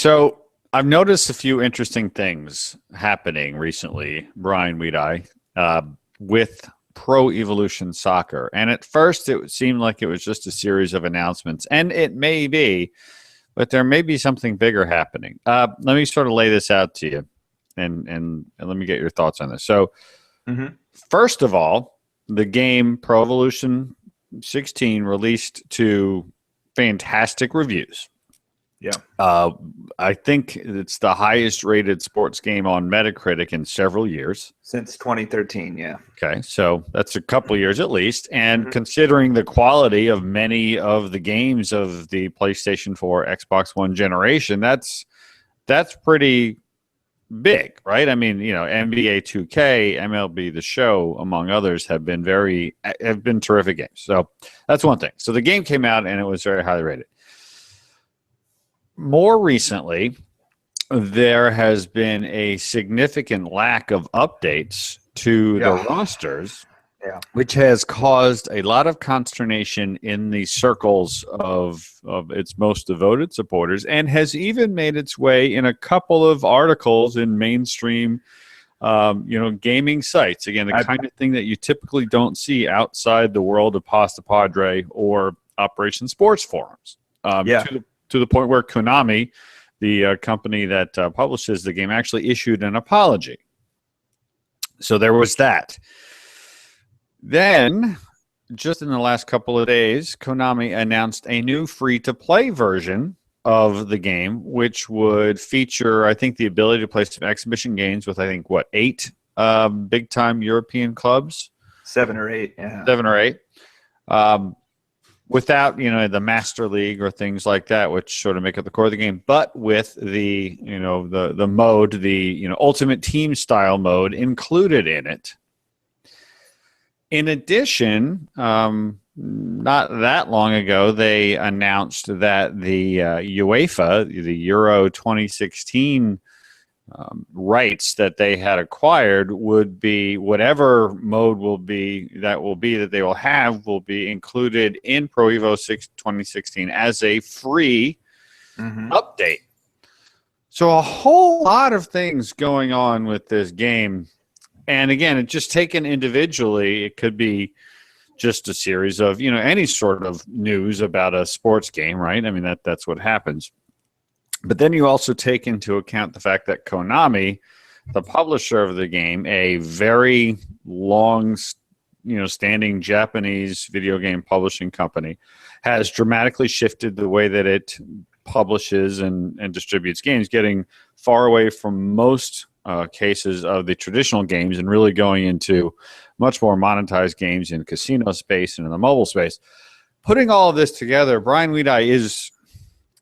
So I've noticed a few interesting things happening recently, Brian Weedeye, with Pro Evolution Soccer. And at first, it seemed like it was just a series of announcements, and it may be, but there may be something bigger happening. Let me sort of lay this out to you, and let me get your thoughts on this. So, first of all, the game Pro Evolution 16 released to fantastic reviews. Yeah. I think it's the highest rated sports game on Metacritic in several years. Since 2013, yeah. Okay, so that's a couple years at least. And considering the quality of many of the games of the PlayStation 4, Xbox One generation, that's pretty big, right? I mean, NBA 2K, MLB The Show, among others, have been terrific games. So that's one thing. So the game came out and it was very highly rated. More recently, there has been a significant lack of updates to the rosters, which has caused a lot of consternation in the circles of its most devoted supporters, and has even made its way in a couple of articles in mainstream gaming sites. Again, the kind of thing that you typically don't see outside the world of Pasta Padre or Operation Sports forums. To the point where Konami, the company that publishes the game, actually issued an apology. So there was that. Then, just in the last couple of days, Konami announced a new free-to-play version of the game, which would feature, I think, the ability to play some exhibition games with, 8 big-time European clubs? 7 or 8, yeah. 7 or 8. Without, the Master League or things like that, which sort of make up the core of the game, but with the, the mode, the, Ultimate Team style mode included in it. In addition, not that long ago, they announced that the UEFA, the Euro 2016 rights that they had acquired would be whatever mode that they will have will be included in Pro Evo 2016 as a free update. So a whole lot of things going on with this game. And again, it's just taken individually. It could be just a series of, any sort of news about a sports game, right? I mean, that's what happens. But then you also take into account the fact that Konami, the publisher of the game, a very long, standing Japanese video game publishing company, has dramatically shifted the way that it publishes and distributes games, getting far away from most cases of the traditional games and really going into much more monetized games in casino space and in the mobile space. Putting all of this together, Bryan Weedeye,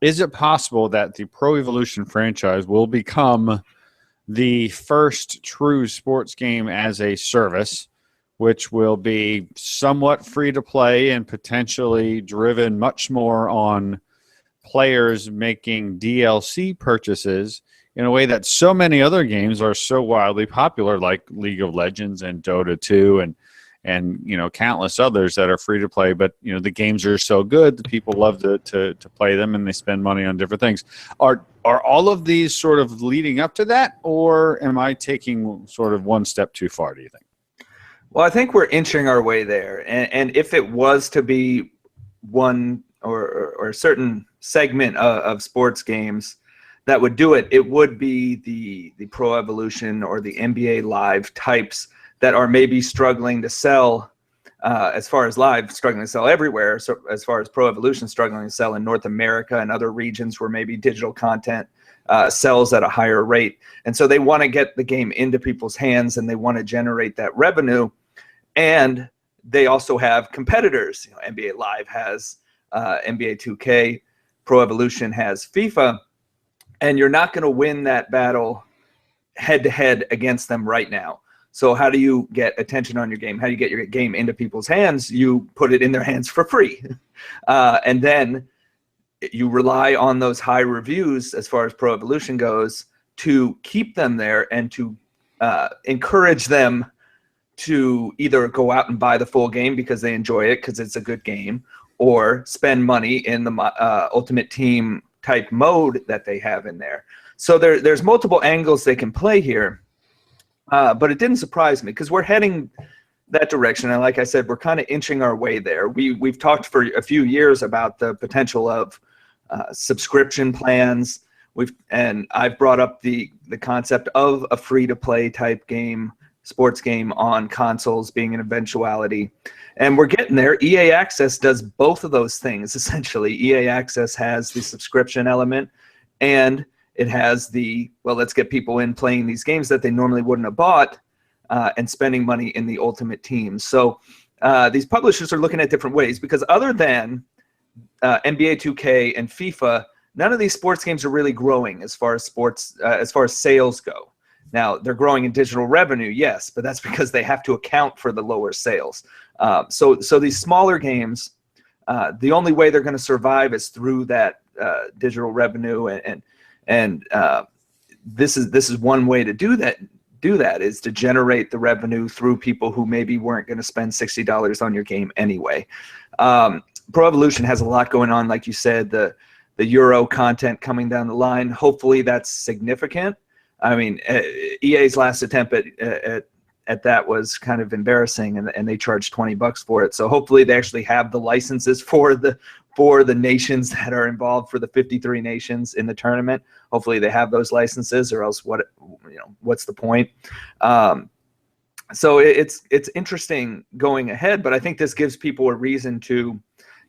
is it possible that the Pro Evolution franchise will become the first true sports game as a service, which will be somewhat free to play and potentially driven much more on players making DLC purchases in a way that so many other games are so wildly popular, like League of Legends and Dota 2 and countless others that are free to play, but the games are so good that people love to play them and they spend money on different things. Are all of these sort of leading up to that, or am I taking sort of one step too far, do you think? Well, I think we're inching our way there. And if it was to be one or a certain segment of sports games that would do it, it would be the Pro Evolution or the NBA Live types that are maybe struggling to sell, as far as Live, struggling to sell everywhere. So as far as Pro Evolution struggling to sell in North America and other regions where maybe digital content sells at a higher rate. And so they want to get the game into people's hands and they want to generate that revenue. And they also have competitors. NBA Live has NBA 2K, Pro Evolution has FIFA, and you're not going to win that battle head-to-head against them right now. So how do you get attention on your game? How do you get your game into people's hands? You put it in their hands for free. And then you rely on those high reviews as far as Pro Evolution goes to keep them there and to encourage them to either go out and buy the full game because they enjoy it because it's a good game, or spend money in the Ultimate Team type mode that they have in there. So there's multiple angles they can play here. But it didn't surprise me because we're heading that direction. And like I said, we're kind of inching our way there. We've talked for a few years about the potential of subscription plans. And I've brought up the concept of a free-to-play type game, sports game on consoles being an eventuality. And we're getting there. EA Access does both of those things, essentially. EA Access has the subscription element, and it has the, well, let's get people in playing these games that they normally wouldn't have bought and spending money in the Ultimate Team. So these publishers are looking at different ways because other than NBA 2K and FIFA, none of these sports games are really growing as far as sales go. Now, they're growing in digital revenue, yes, but that's because they have to account for the lower sales. So these smaller games, the only way they're going to survive is through that digital revenue, and this is one way to do that is to generate the revenue through people who maybe weren't going to spend $60 on your game anyway. Pro Evolution has a lot going on, like you said, the Euro content coming down the line. Hopefully that's significant. I mean, EA's last attempt at that was kind of embarrassing, and they charged $20 for it. So hopefully they actually have the licenses for the nations that are involved, for the 53 nations in the tournament. Hopefully they have those licenses, or else what's the point? So it's interesting going ahead, but I think this gives people a reason to.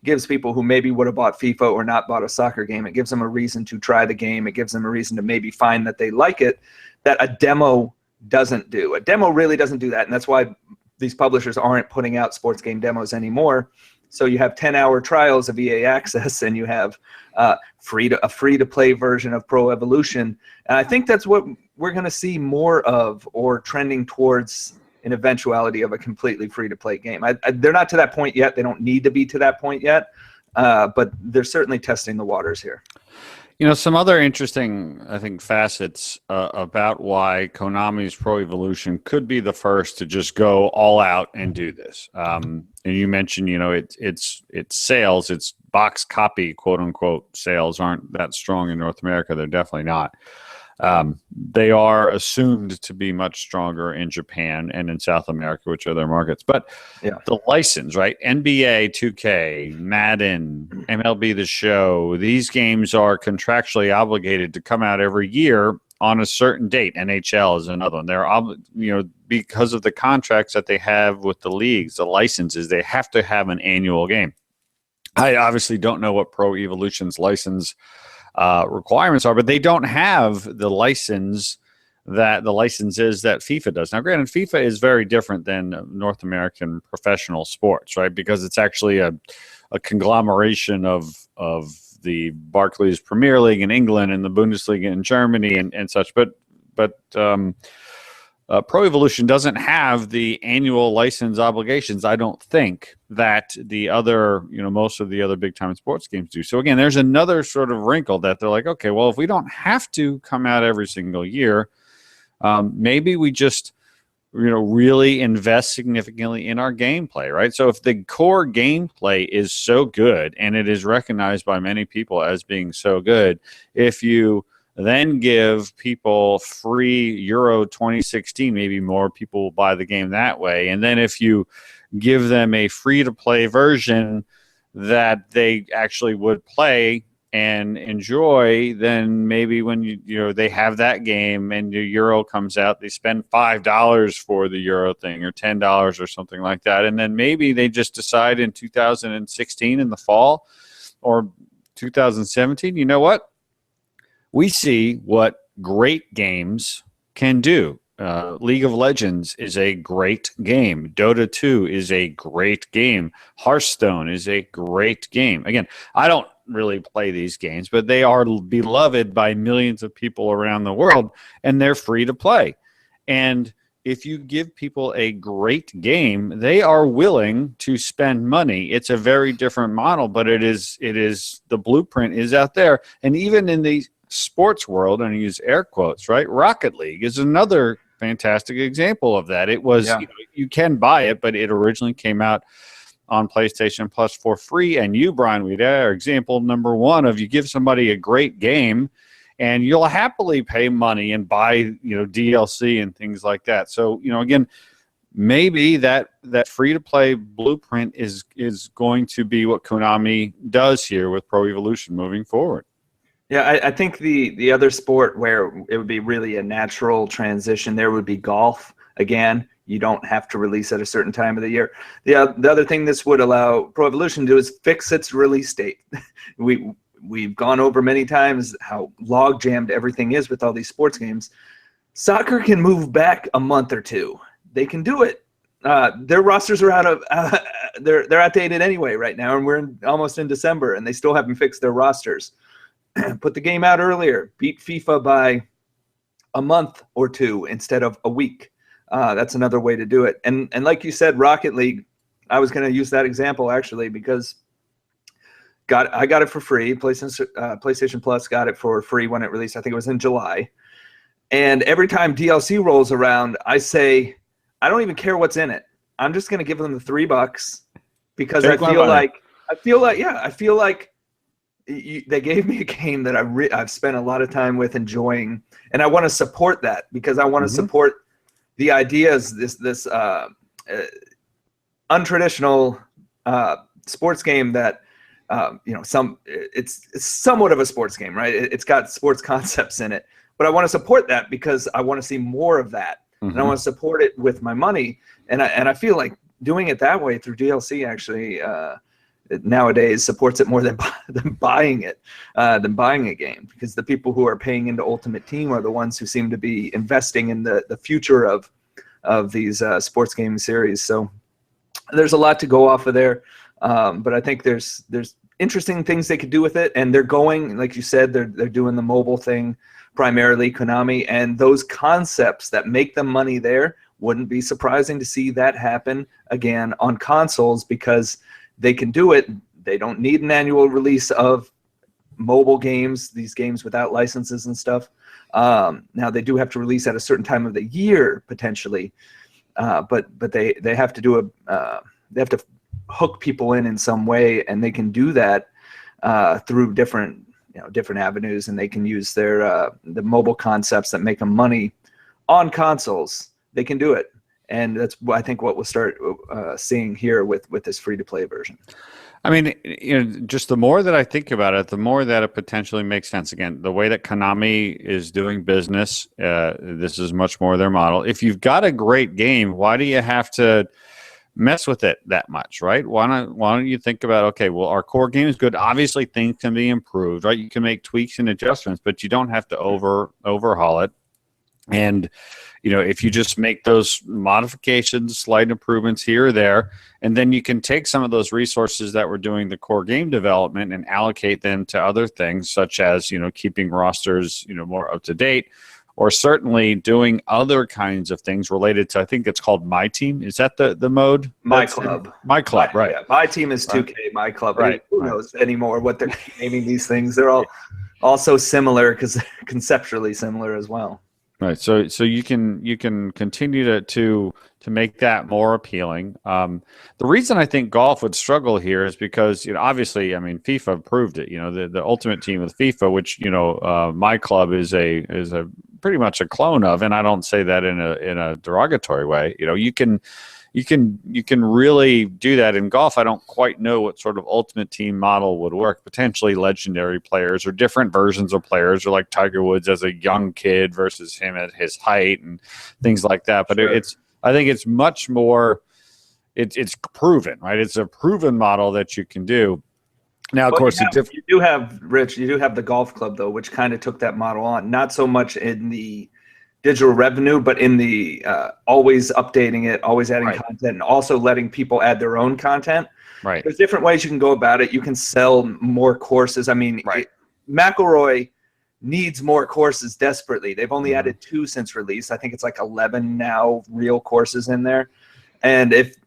Gives people who maybe would have bought FIFA or not bought a soccer game, it gives them a reason to try the game. It gives them a reason to maybe find that they like it, that a demo doesn't do. A demo really doesn't do that, and that's why these publishers aren't putting out sports game demos anymore. So you have 10-hour trials of EA Access, and you have a free-to-play version of Pro Evolution. And I think that's what we're going to see more of, or trending towards an eventuality of a completely free-to-play game. They're not to that point yet. They don't need to be to that point yet, but they're certainly testing the waters here. You know, some other interesting, I think, facets about why Konami's Pro Evolution could be the first to just go all out and do this. And you mentioned, you know, it's sales, it's box copy, quote unquote, sales aren't that strong in North America. They're definitely not. They are assumed to be much stronger in Japan and in South America, which are their markets. But yeah, the license, right? NBA 2K, Madden, MLB The Show, these games are contractually obligated to come out every year on a certain date. NHL is another one. They're, because of the contracts that they have with the leagues, the licenses, they have to have an annual game. I obviously don't know what Pro Evolution's license requirements are, but they don't have the licenses that FIFA does. Now, granted, FIFA is very different than North American professional sports, right? Because it's actually a conglomeration of the Barclays Premier League in England and the Bundesliga in Germany and such. But Pro Evolution doesn't have the annual license obligations, I don't think, that the other, most of the other big time sports games do. So again, there's another sort of wrinkle that they're like, okay, well, if we don't have to come out every single year, maybe we just, really invest significantly in our gameplay, right? So if the core gameplay is so good, and it is recognized by many people as being so good, if you then give people free Euro 2016, maybe more people will buy the game that way. And then if you give them a free-to-play version that they actually would play and enjoy, then maybe when they have that game and the Euro comes out, they spend $5 for the Euro thing, or $10 or something like that. And then maybe they just decide in 2016 in the fall or 2017, you know what? We see what great games can do. League of Legends is a great game. Dota 2 is a great game. Hearthstone is a great game. Again, I don't really play these games, but they are beloved by millions of people around the world, and they're free to play. And if you give people a great game, they are willing to spend money. It's a very different model, but it is the blueprint is out there. And even in the sports world, and I use air quotes, right? Rocket League is another fantastic example of that. It was, you can buy it, but it originally came out on PlayStation Plus for free. And you, Brian, we are example number one of you give somebody a great game and you'll happily pay money and buy, DLC and things like that. So, again, maybe that free-to-play blueprint is going to be what Konami does here with Pro Evolution moving forward. Yeah, I think the other sport where it would be really a natural transition there would be golf. Again, you don't have to release at a certain time of the year. The other thing this would allow Pro Evolution to do is fix its release date. We've gone over many times how log jammed everything is with all these sports games. Soccer can move back a month or two. They can do it. Their rosters are out of they're outdated anyway right now, and we're almost in December, and they still haven't fixed their rosters. Put the game out earlier. Beat FIFA by a month or two instead of a week. That's another way to do it. And like you said, Rocket League, I was going to use that example actually because I got it for free. PlayStation Plus got it for free when it released. I think it was in July. And every time DLC rolls around, I say, I don't even care what's in it. I'm just going to give them the $3 because I feel like they gave me a game that I've spent a lot of time with enjoying, and I want to support that because I want to support the ideas, this untraditional sports game that it's somewhat of a sports game, right? It's got sports concepts in it, but I want to support that because I want to see more of that, and I want to support it with my money, and I feel like doing it that way through DLC actually nowadays supports it more than buying it, than buying a game, because the people who are paying into Ultimate Team are the ones who seem to be investing in the future of these sports gaming series. So there's a lot to go off of there, but I think there's interesting things they could do with it, and they're going, like you said, they're doing the mobile thing primarily, Konami, and those concepts that make them money there wouldn't be surprising to see that happen again on consoles because they can do it. They don't need an annual release of mobile games, these games without licenses and stuff. Now they do have to release at a certain time of the year potentially, but they have to do they have to hook people in some way, and they can do that through different avenues, and they can use their the mobile concepts that make them money on consoles. They can do it. And that's, I think, what we'll start seeing here with this free-to-play version. I mean, just the more that I think about it, the more that it potentially makes sense. Again, the way that Konami is doing business, this is much more their model. If you've got a great game, why do you have to mess with it that much, right? Why don't you think about, okay, well, our core game is good. Obviously, things can be improved, right? You can make tweaks and adjustments, but you don't have to overhaul it. And if you just make those modifications, slight improvements here or there, and then you can take some of those resources that were doing the core game development and allocate them to other things, such as keeping rosters more up to date, or certainly doing other kinds of things related to, I think it's called My Team. Is that the mode? My Club. My Club, right. Yeah, My Team is 2K, right. My Club. Right. Who knows anymore what they're naming these things. They're all also similar because they're conceptually similar as well. Right. So you can continue to make that more appealing. The reason I think golf would struggle here is because obviously, I mean, FIFA proved it. The Ultimate Team with FIFA, which My Club is a pretty much a clone of, and I don't say that in a derogatory way. You can really do that in golf. I don't quite know what sort of Ultimate Team model would work. Potentially legendary players or different versions of players, or like Tiger Woods as a young kid versus him at his height and things like that. But sure. I think it's much more. It's proven, right? It's a proven model that you can do. Now, of course, you do have the golf club though, which kind of took that model on. Not so much in the digital revenue, but in the always updating it, always adding right. content, and also letting people add their own content. Right. There's different ways you can go about it. You can sell more courses. I mean, right. McElroy needs more courses desperately. They've only added 2 since release. I think it's like 11 now real courses in there. And if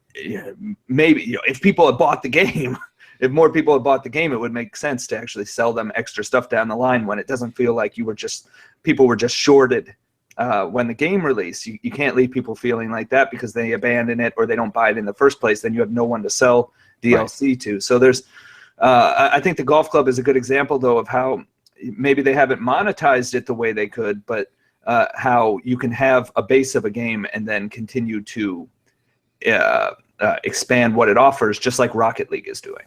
people had bought the game, if more people had bought the game, it would make sense to actually sell them extra stuff down the line when it doesn't feel like people were just shorted when the game release. You can't leave people feeling like that because they abandon it or they don't buy it in the first place. Then you have no one to sell DLC to. So there's, I think the golf club is a good example, though, of how maybe they haven't monetized it the way they could, but how you can have a base of a game and then continue to expand what it offers, just like Rocket League is doing.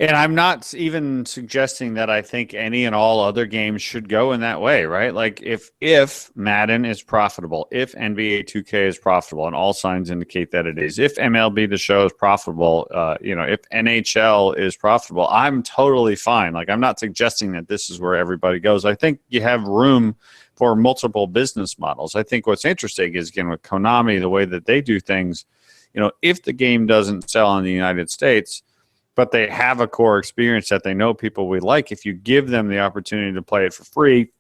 And I'm not even suggesting that I think any and all other games should go in that way, right? Like if Madden is profitable, if NBA 2K is profitable, and all signs indicate that it is, if MLB The Show is profitable, if NHL is profitable, I'm totally fine. Like, I'm not suggesting that this is where everybody goes. I think you have room for multiple business models. I think what's interesting is, again, with Konami, the way that they do things, if the game doesn't sell in the United States, but they have a core experience that they know people will like, if you give them the opportunity to play it for free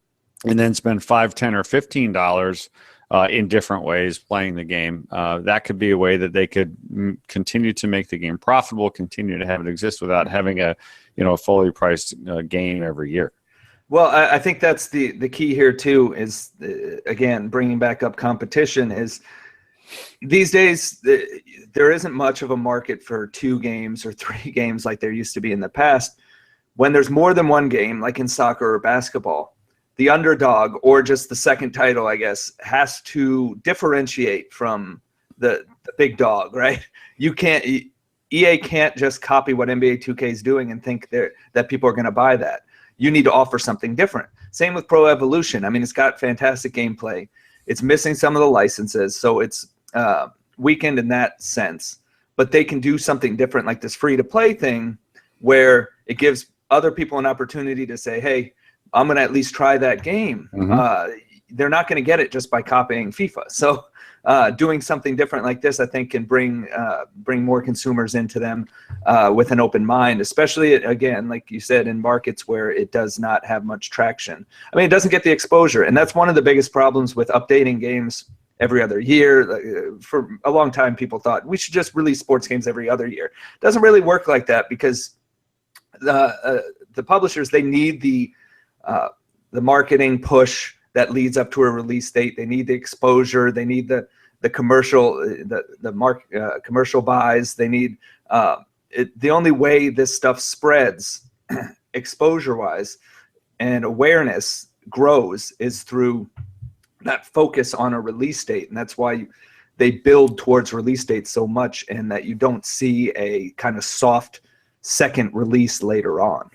and then spend $5, $10, or $15 in different ways playing the game, that could be a way that they could continue to make the game profitable, continue to have it exist without having a fully priced game every year. Well, I think that's the key here too, is again, bringing back up competition. Is these days there isn't much of a market for 2 games or 3 games like there used to be in the past. When there's more than one game, like in soccer or basketball, the underdog, or just the second title, I guess, has to differentiate from the big dog, right? EA can't just copy what NBA 2K is doing and think that people are going to buy that. You need to offer something different. Same with Pro Evolution. I mean, it's got fantastic gameplay. It's missing some of the licenses, so it's weakened in that sense. But they can do something different, like this free-to-play thing, where it gives other people an opportunity to say, hey, I'm going to at least try that game. Mm-hmm. They're not going to get it just by copying FIFA. So doing something different like this, I think, can bring more consumers into them with an open mind, especially, again, like you said, in markets where it does not have much traction. I mean, it doesn't get the exposure, and that's one of the biggest problems with updating games every other year. For a long time, people thought we should just release sports games every other year. It doesn't really work like that, because the publishers, they need the marketing push that leads up to a release date. They need the exposure. They need the commercial commercial buys. They need the only way this stuff spreads exposure-wise and awareness grows is through that focus on a release date. And that's why they build towards release dates so much, and that you don't see a kind of soft second release later on.